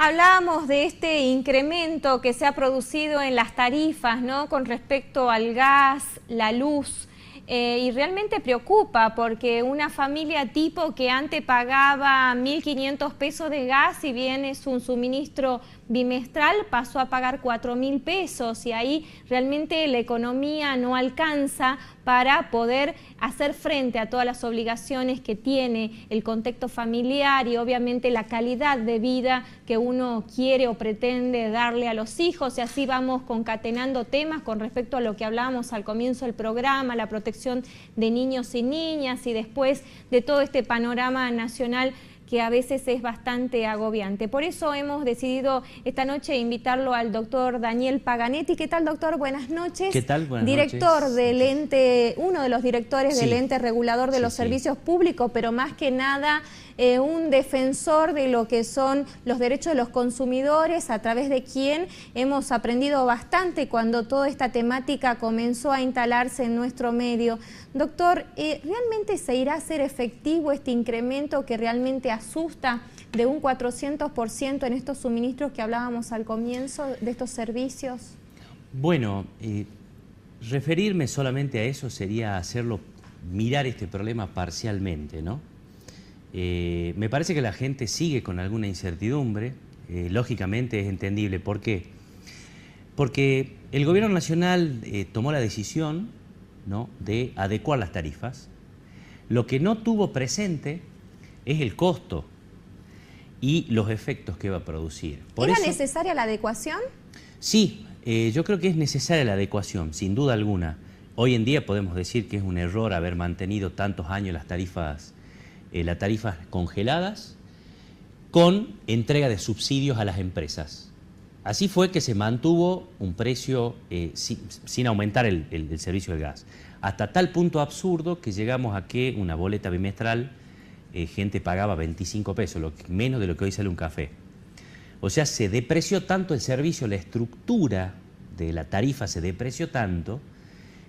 Hablábamos de este incremento que se ha producido en las tarifas, ¿no?, con respecto al gas, la luz, y realmente preocupa porque una familia tipo que antes pagaba 1.500 pesos de gas, si bien es un suministro bimestral, pasó a pagar 4.000 pesos y ahí realmente la economía no alcanza para poder hacer frente a todas las obligaciones que tiene el contexto familiar y obviamente la calidad de vida que uno quiere o pretende darle a los hijos, y así vamos concatenando temas con respecto a lo que hablábamos al comienzo del programa, la protección de niños y niñas, y después de todo este panorama nacional que a veces es bastante agobiante. Por eso hemos decidido esta noche invitarlo al doctor Daniel Paganetti. ¿Qué tal, doctor? Buenas noches. ¿Qué tal? Buenas Director noches. del ente, uno de los directores del ente regulador de los servicios públicos, pero más que nada un defensor de lo que son los derechos de los consumidores, a través de quien hemos aprendido bastante cuando toda esta temática comenzó a instalarse en nuestro medio. Doctor, ¿realmente se irá a hacer efectivo este incremento que realmente asusta de un 400% en estos suministros que hablábamos al comienzo de estos servicios? Bueno, referirme solamente a eso sería hacerlo, mirar este problema parcialmente, ¿no? Me parece que la gente sigue con alguna incertidumbre, lógicamente es entendible. ¿Por qué? Porque el gobierno nacional tomó la decisión, ¿no?, de adecuar las tarifas. Lo que no tuvo presente es el costo y los efectos que va a producir. ¿Era necesaria la adecuación? Sí, yo creo que es necesaria la adecuación, sin duda alguna. Hoy en día podemos decir que es un error haber mantenido tantos años las tarifas congeladas con entrega de subsidios a las empresas. Así fue que se mantuvo un precio sin aumentar el servicio del gas. Hasta tal punto absurdo que llegamos a que una boleta bimestral, gente pagaba 25 pesos, menos de lo que hoy sale un café. O sea, se depreció tanto el servicio, la estructura de la tarifa se depreció tanto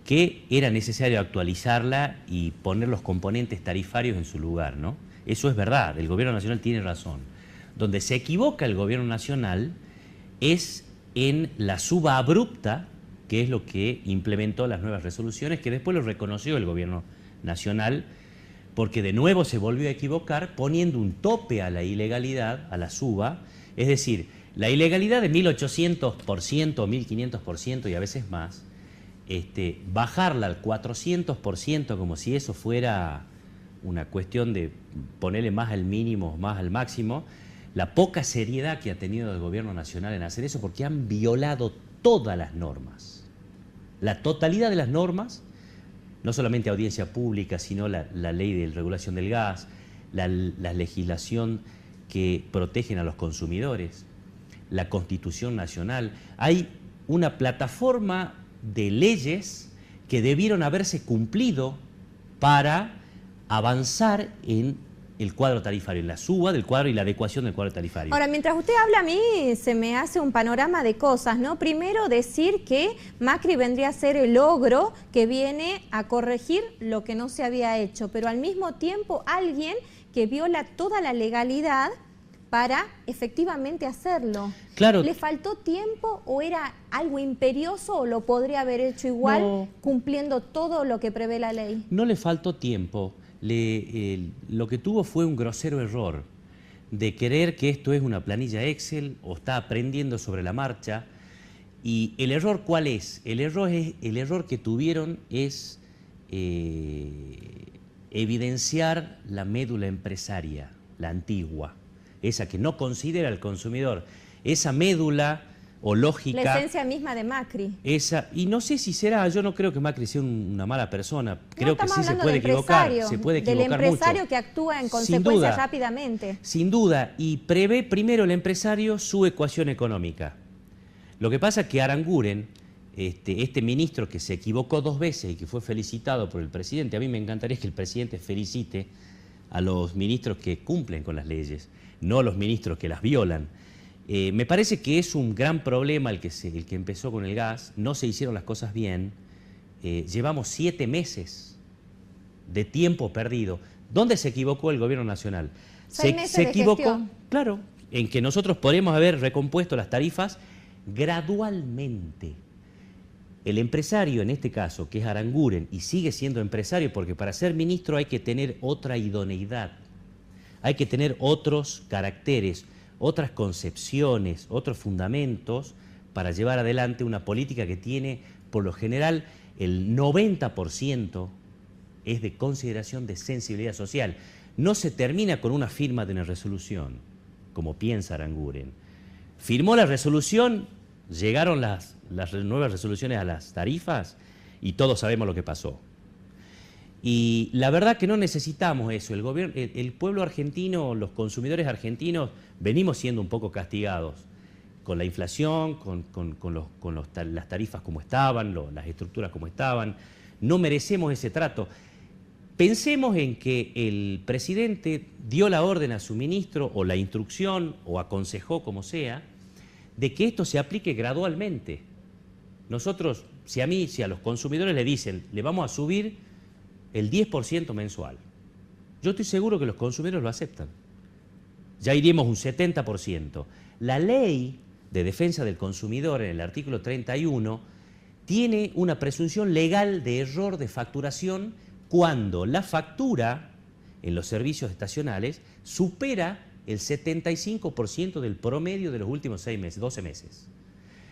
que era necesario actualizarla y poner los componentes tarifarios en su lugar, ¿no? Eso es verdad, el gobierno nacional tiene razón. Donde se equivoca el gobierno nacional es en la suba abrupta, que es lo que implementó las nuevas resoluciones, que después lo reconoció el gobierno nacional, porque de nuevo se volvió a equivocar poniendo un tope a la ilegalidad, a la suba, es decir, la ilegalidad de 1.800%, 1.500% y a veces más, bajarla al 400% como si eso fuera una cuestión de ponerle más al mínimo, más al máximo, la poca seriedad que ha tenido el gobierno nacional en hacer eso, porque han violado todas las normas, la totalidad de las normas, no solamente audiencia pública, sino la ley de regulación del gas, la legislación que protegen a los consumidores, la Constitución Nacional. Hay una plataforma de leyes que debieron haberse cumplido para avanzar en el cuadro tarifario, en la suba del cuadro y la adecuación del cuadro tarifario. Ahora, mientras usted habla, a mí se me hace un panorama de cosas, ¿no? Primero, decir que Macri vendría a ser el ogro que viene a corregir lo que no se había hecho, pero al mismo tiempo alguien que viola toda la legalidad para efectivamente hacerlo. Claro. ¿Le faltó tiempo o era algo imperioso o lo podría haber hecho igual, cumpliendo todo lo que prevé la ley? No le faltó tiempo. Lo que tuvo fue un grosero error de creer que esto es una planilla Excel o está aprendiendo sobre la marcha. ¿Y el error cuál es? El error que tuvieron es evidenciar la médula empresaria, la antigua, esa que no considera al consumidor. Esa médula o lógica... La esencia misma de Macri. Y no sé si será, yo no creo que Macri sea una mala persona, creo que sí se hablando puede equivocar, del empresario mucho. Que actúa en consecuencia rápidamente. Sin duda, y prevé primero el empresario su ecuación económica. Lo que pasa es que Aranguren, este ministro que se equivocó 2 veces y que fue felicitado por el presidente, a mí me encantaría que el presidente felicite a los ministros que cumplen con las leyes, no a los ministros que las violan. Me parece que es un gran problema el que empezó con el gas, no se hicieron las cosas bien, llevamos 7 meses de tiempo perdido. ¿Dónde se equivocó el gobierno nacional? 6 meses de gestión. Claro, en que nosotros podemos haber recompuesto las tarifas gradualmente. El empresario, en este caso, que es Aranguren, y sigue siendo empresario, porque para ser ministro hay que tener otra idoneidad, hay que tener otros caracteres, otras concepciones, otros fundamentos para llevar adelante una política que tiene, por lo general, el 90% es de consideración de sensibilidad social. No se termina con una firma de una resolución, como piensa Aranguren. Firmó la resolución, llegaron las nuevas resoluciones a las tarifas y todos sabemos lo que pasó. Y la verdad que no necesitamos eso. El pueblo argentino, los consumidores argentinos, venimos siendo un poco castigados con la inflación, con las tarifas como estaban, las estructuras como estaban. No merecemos ese trato. Pensemos en que el presidente dio la orden a su ministro, o la instrucción, o aconsejó, como sea, de que esto se aplique gradualmente. Nosotros, si a los consumidores le dicen, le vamos a subir el 10% mensual, yo estoy seguro que los consumidores lo aceptan. Ya iríamos un 70%. La ley de defensa del consumidor, en el artículo 31, tiene una presunción legal de error de facturación cuando la factura en los servicios estacionales supera el 75% del promedio de los últimos 12 meses.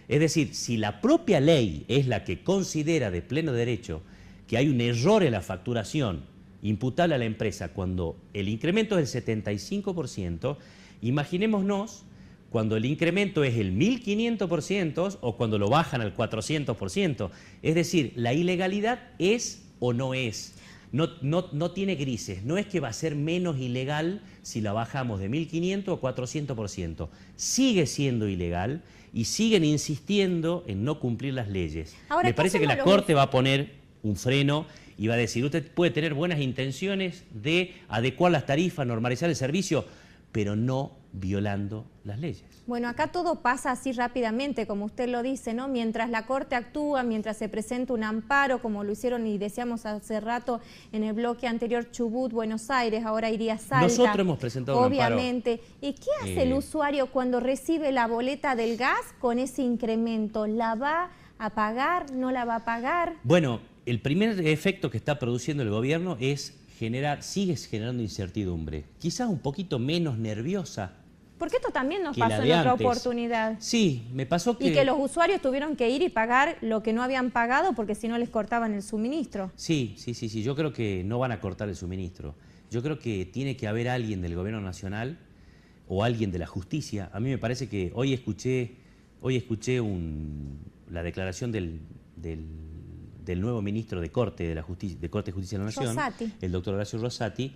Es decir, si la propia ley es la que considera de pleno derecho que hay un error en la facturación imputable a la empresa cuando el incremento es del 75%, imaginémonos cuando el incremento es el 1500% o cuando lo bajan al 400%. Es decir, la ilegalidad es o no es. No tiene grises. No es que va a ser menos ilegal si la bajamos de 1500 o 400%. Sigue siendo ilegal y siguen insistiendo en no cumplir las leyes. Ahora, me parece que la Corte va a poner un freno y va a decir, usted puede tener buenas intenciones de adecuar las tarifas, normalizar el servicio, pero no violando las leyes. Bueno, acá todo pasa así rápidamente, como usted lo dice, ¿no? Mientras la Corte actúa, mientras se presenta un amparo, como lo hicieron y decíamos hace rato en el bloque anterior, Chubut, Buenos Aires, ahora iría Salta. Nosotros hemos presentado obviamente. Un amparo. ¿Y qué hace el usuario cuando recibe la boleta del gas con ese incremento? ¿La va a pagar? ¿No la va a pagar? Bueno, el primer efecto que está produciendo el gobierno es sigue generando incertidumbre, quizás un poquito menos nerviosa. Porque esto también nos pasó en otra oportunidad. Sí, me pasó que... Y que los usuarios tuvieron que ir y pagar lo que no habían pagado porque si no les cortaban el suministro. Sí, yo creo que no van a cortar el suministro. Yo creo que tiene que haber alguien del gobierno nacional o alguien de la justicia. A mí me parece que hoy escuché la declaración del nuevo ministro de Corte de Justicia de la Nación, Rosati. El doctor Horacio Rosati,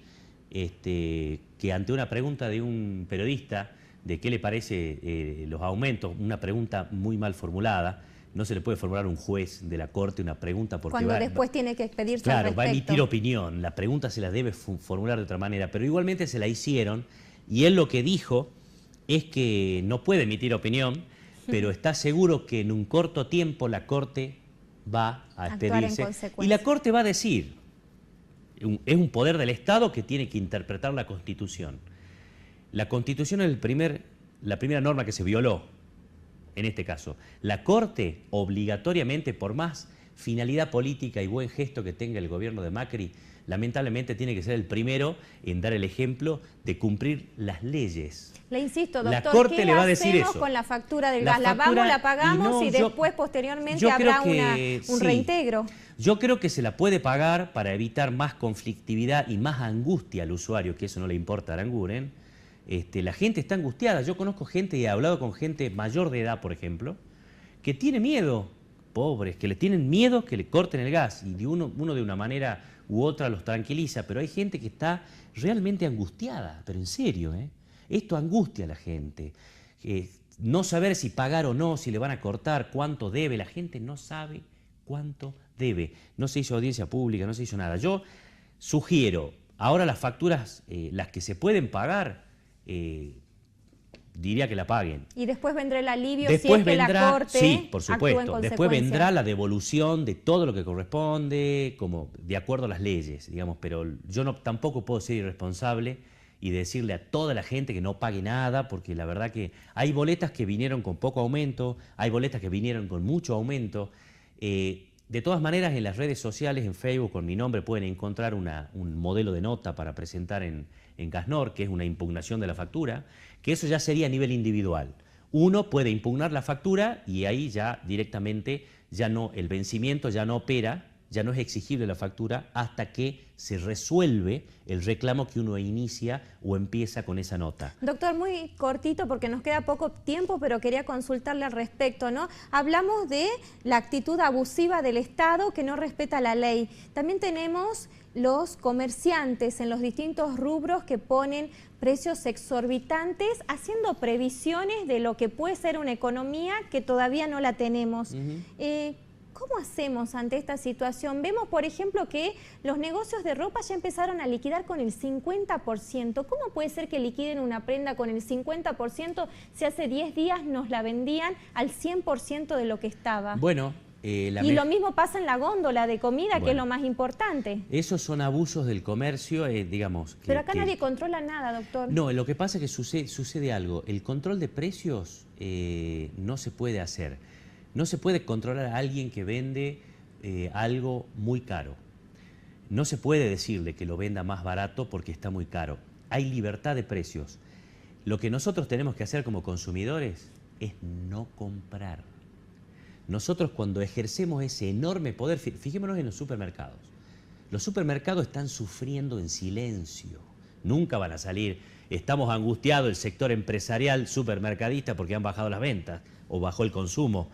que ante una pregunta de un periodista de qué le parece los aumentos, una pregunta muy mal formulada, no se le puede formular a un juez de la Corte una pregunta porque cuando después tiene que expedirse al respecto. Claro, va a emitir opinión, la pregunta se la debe formular de otra manera, pero igualmente se la hicieron y él lo que dijo es que no puede emitir opinión, pero está seguro que en un corto tiempo la Corte va a expedirse y la Corte va a decir, es un poder del Estado que tiene que interpretar la Constitución. La Constitución es la primera norma que se violó en este caso. La Corte obligatoriamente, por más finalidad política y buen gesto que tenga el gobierno de Macri, lamentablemente tiene que ser el primero en dar el ejemplo de cumplir las leyes. Le insisto, doctor, la Corte ¿qué le va a decir hacemos eso? Con la factura del gas? ¿La vamos, la pagamos y después, posteriormente, habrá un reintegro? Yo creo que se la puede pagar para evitar más conflictividad y más angustia al usuario, que eso no le importa a Aranguren. La gente está angustiada. Yo conozco gente y he hablado con gente mayor de edad, por ejemplo, que tiene miedo, pobres, que le tienen miedo que le corten el gas y uno de una manera u otra los tranquiliza, pero hay gente que está realmente angustiada, pero en serio, esto angustia a la gente. No saber si pagar o no, si le van a cortar, cuánto debe, la gente no sabe cuánto debe. No se hizo audiencia pública, no se hizo nada. Yo sugiero, ahora las facturas, las que se pueden pagar, diría que la paguen. Y después vendrá el alivio si es que la Corte sí, por supuesto. actúa en después vendrá la devolución de todo lo que corresponde, como de acuerdo a las leyes, digamos, pero yo tampoco puedo ser irresponsable y decirle a toda la gente que no pague nada, porque la verdad que hay boletas que vinieron con poco aumento, hay boletas que vinieron con mucho aumento. De todas maneras, en las redes sociales, en Facebook, con mi nombre, pueden encontrar un modelo de nota para presentar en Gasnor, que es una impugnación de la factura, que eso ya sería a nivel individual. Uno puede impugnar la factura y ahí ya directamente ya no, el vencimiento ya no opera, ya no es exigible la factura hasta que se resuelve el reclamo que uno inicia o empieza con esa nota. Doctor, muy cortito porque nos queda poco tiempo, pero quería consultarle al respecto, ¿no? Hablamos de la actitud abusiva del Estado que no respeta la ley. También tenemos los comerciantes en los distintos rubros que ponen precios exorbitantes, haciendo previsiones de lo que puede ser una economía que todavía no la tenemos. ¿Cómo hacemos ante esta situación? Vemos, por ejemplo, que los negocios de ropa ya empezaron a liquidar con el 50%. ¿Cómo puede ser que liquiden una prenda con el 50% si hace 10 días nos la vendían al 100% de lo que estaba? Bueno, y lo mismo pasa en la góndola de comida, que es lo más importante. Esos son abusos del comercio, digamos. Pero acá nadie controla nada, doctor. No, lo que pasa es que sucede algo. El control de precios no se puede hacer. No se puede controlar a alguien que vende algo muy caro. No se puede decirle que lo venda más barato porque está muy caro. Hay libertad de precios. Lo que nosotros tenemos que hacer como consumidores es no comprar. Nosotros cuando ejercemos ese enorme poder, fijémonos en los supermercados. Los supermercados están sufriendo en silencio. Nunca van a salir. Estamos angustiados el sector empresarial supermercadista porque han bajado las ventas o bajó el consumo.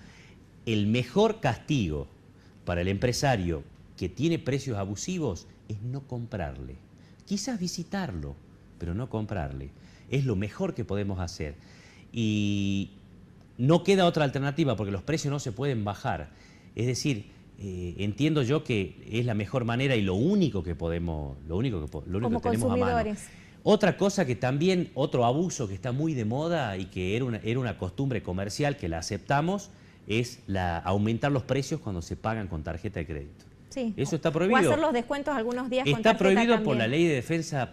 El mejor castigo para el empresario que tiene precios abusivos es no comprarle. Quizás visitarlo, pero no comprarle. Es lo mejor que podemos hacer. Y no queda otra alternativa porque los precios no se pueden bajar. Es decir, entiendo yo que es la mejor manera y lo único que podemos, lo único que tenemos a mano. Otra cosa que también, otro abuso que está muy de moda y que era una costumbre comercial que la aceptamos, es aumentar los precios cuando se pagan con tarjeta de crédito. Sí. Eso está prohibido. O hacer los descuentos algunos días con tarjeta Está prohibido también. por la ley de defensa,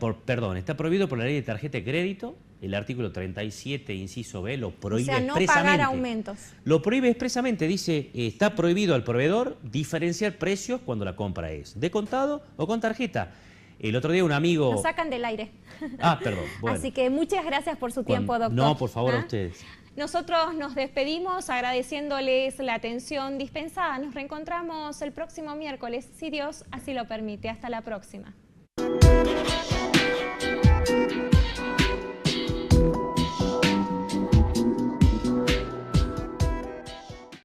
está prohibido por la ley de tarjeta de crédito. El artículo 37, inciso B, lo prohíbe expresamente. O sea, no pagar aumentos. Lo prohíbe expresamente, dice, está prohibido al proveedor diferenciar precios cuando la compra es de contado o con tarjeta. El otro día un amigo... Nos sacan del aire. Ah, perdón. Bueno. Así que muchas gracias por su tiempo, doctor. No, por favor, a ustedes. Nosotros nos despedimos agradeciéndoles la atención dispensada. Nos reencontramos el próximo miércoles, si Dios así lo permite. Hasta la próxima.